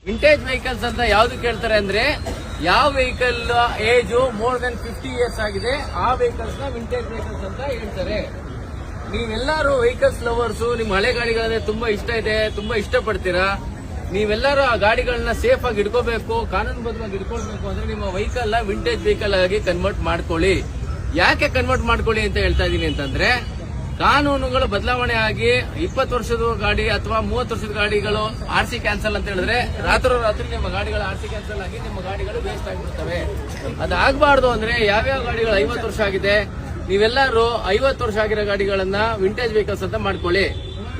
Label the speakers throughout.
Speaker 1: Vintage vehicles ಅಂತ ಯಾವ್ದು ಕೇಳ್ತಾರೆ ಅಂದ್ರೆ ಯಾವ vehicle age more than 50 years ಆಗಿದೆ ಆ ವೆಹಿಕಲ್ಸ್ ನ ವಿಂಟೇಜ್ ವೆಹಿಕಲ್ಸ್ ಅಂತ ಹೇಳ್ತಾರೆ. ನೀವೆಲ್ಲರೂ ವೆಹಿಕಲ್ಸ್ ಲವರ್ಸ್, ನಿಮ್ ಹಳೆ ಗಾಡಿಗಳಂದ್ರೆ ತುಂಬಾ ಇಷ್ಟ ಇದೆ, ತುಂಬಾ ಇಷ್ಟಪಡ್ತೀರಾ. ನೀವೆಲ್ಲರೂ ಆ ಗಾಡಿಗಳನ್ನ ಸೇಫ್ ಆಗಿ ಇಟ್ಕೋಬೇಕು, ಕಾನೂನುಬದ್ಧವಾಗಿ ಇಟ್ಕೊಳ್ಬೇಕು ಅಂದ್ರೆ ನಿಮ್ಮ ವೆಹಿಕಲ್ ನ ವಿಂಟೇಜ್ ವೆಹಿಕಲ್ ಆಗಿ ಕನ್ವರ್ಟ್ ಮಾಡ್ಕೊಳ್ಳಿ. ಯಾಕೆ ಕನ್ವರ್ಟ್ ಮಾಡ್ಕೊಳ್ಳಿ ಅಂತ ಹೇಳ್ತಾ ಇದೀನಿ ಅಂತಂದ್ರೆ, ಕಾನೂನುಗಳು ಬದಲಾವಣೆ ಆಗಿ 20 ವರ್ಷದ ಗಾಡಿ ಅಥವಾ 30 ವರ್ಷದ ಗಾಡಿಗಳು RC ಕ್ಯಾನ್ಸಲ್ ಅಂತ ಹೇಳಿದ್ರೆ ರಾತ್ರಿ ನಿಮ್ಮ ಗಾಡಿಗಳ RC ಕ್ಯಾನ್ಸಲ್ ಆಗಿ ನಿಮ್ಮ ಗಾಡಿಗಳು ವೇಸ್ಟ್ ಆಗಿಬಿಡ್ತವೆ. ಅದಾಗಬಾರ್ದು ಅಂದ್ರೆ ಯಾವ್ಯಾವ ಗಾಡಿಗಳು 50 ವರ್ಷ ಆಗಿದೆ, ನೀವೆಲ್ಲರೂ 50 ವರ್ಷ ಆಗಿರೋ ಗಾಡಿಗಳನ್ನ ವಿಂಟೇಜ್ ವೆಹಿಕಲ್ಸ್ ಅಂತ ಮಾಡ್ಕೊಳ್ಳಿ.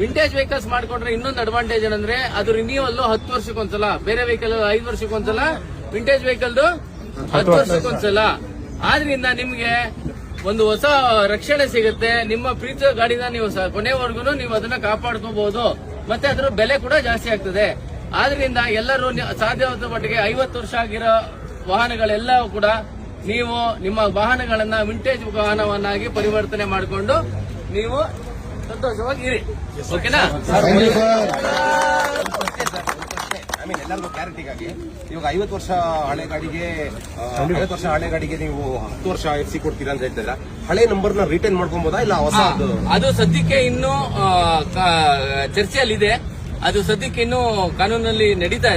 Speaker 1: ವಿಂಟೇಜ್ ವೆಹಿಕಲ್ಸ್ ಮಾಡ್ಕೊಂಡ್ರೆ ಇನ್ನೊಂದು ಅಡ್ವಾಂಟೇಜ್ ಏನಂದ್ರೆ ಅದು ರಿನ್ಯೂವಲ್ 10 ವರ್ಷಕ್ಕೊಂದ್ಸಲ, ಬೇರೆ ವೆಹಿಕಲ್ 5 ವರ್ಷಕ್ಕೊಂದ್ಸಲ, ವಿಂಟೇಜ್ ವೆಹಿಕಲ್ 10 ವರ್ಷಕ್ಕೊಂದ್ಸಲ. ಆದ್ರಿಂದ ನಿಮ್ಗೆ ಒಂದು ಹೊಸ ರಕ್ಷಣೆ ಸಿಗುತ್ತೆ. ನಿಮ್ಮ ಪ್ರೀತಿಯ ಗಾಡಿನ ನೀವು ಕೊನೆವರೆಗೂ ನೀವು ಅದನ್ನ ಕಾಪಾಡ್ಕೋಬಹುದು, ಮತ್ತೆ ಅದರ ಬೆಲೆ ಕೂಡ ಜಾಸ್ತಿ ಆಗ್ತದೆ. ಆದ್ರಿಂದ ಎಲ್ಲರೂ ಸಾಧ್ಯವಾದ ಮಟ್ಟಿಗೆ 50 ವರ್ಷ ಆಗಿರೋ ವಾಹನಗಳೆಲ್ಲವೂ ಕೂಡ ನೀವು ನಿಮ್ಮ ವಾಹನಗಳನ್ನ ವಿಂಟೇಜ್ ವಾಹನವನ್ನಾಗಿ ಪರಿವರ್ತನೆ ಮಾಡಿಕೊಂಡು ನೀವು ಸಂತೋಷವಾಗಿ ಇರಿ. ಓಕೆನಾ?
Speaker 2: ಎಲ್ಲರಿಗೂ ಕ್ಲಾರಿಟಿಗಾಗಿ ಇವಾಗ 50 ವರ್ಷ ಹಳೆ ಗಾಡಿಗೆ 50 ವರ್ಷ ಹಳೆ ಗಾಡಿಗೆ ನೀವು 10 ವರ್ಷ FC ಕೊಡ್ತೀರಾ ಅಂತ ಹೇಳ್ತಿದ್ರ. ಹಳೆ ನಂಬರ್ನ ರಿಟೈನ್ ಮಾಡ್ಕೊಬೋದಾ ಇಲ್ಲ ಹೊಸ?
Speaker 1: ಅದು ಸದ್ಯಕ್ಕೆ ಇನ್ನೂ ಚರ್ಚೆಯಲ್ಲಿದೆ. ಅದು ಸದ್ಯಕ್ಕೆ ಇನ್ನೂ ಕಾನೂನಲ್ಲಿ ನಡೀತಾ ಇದೆ.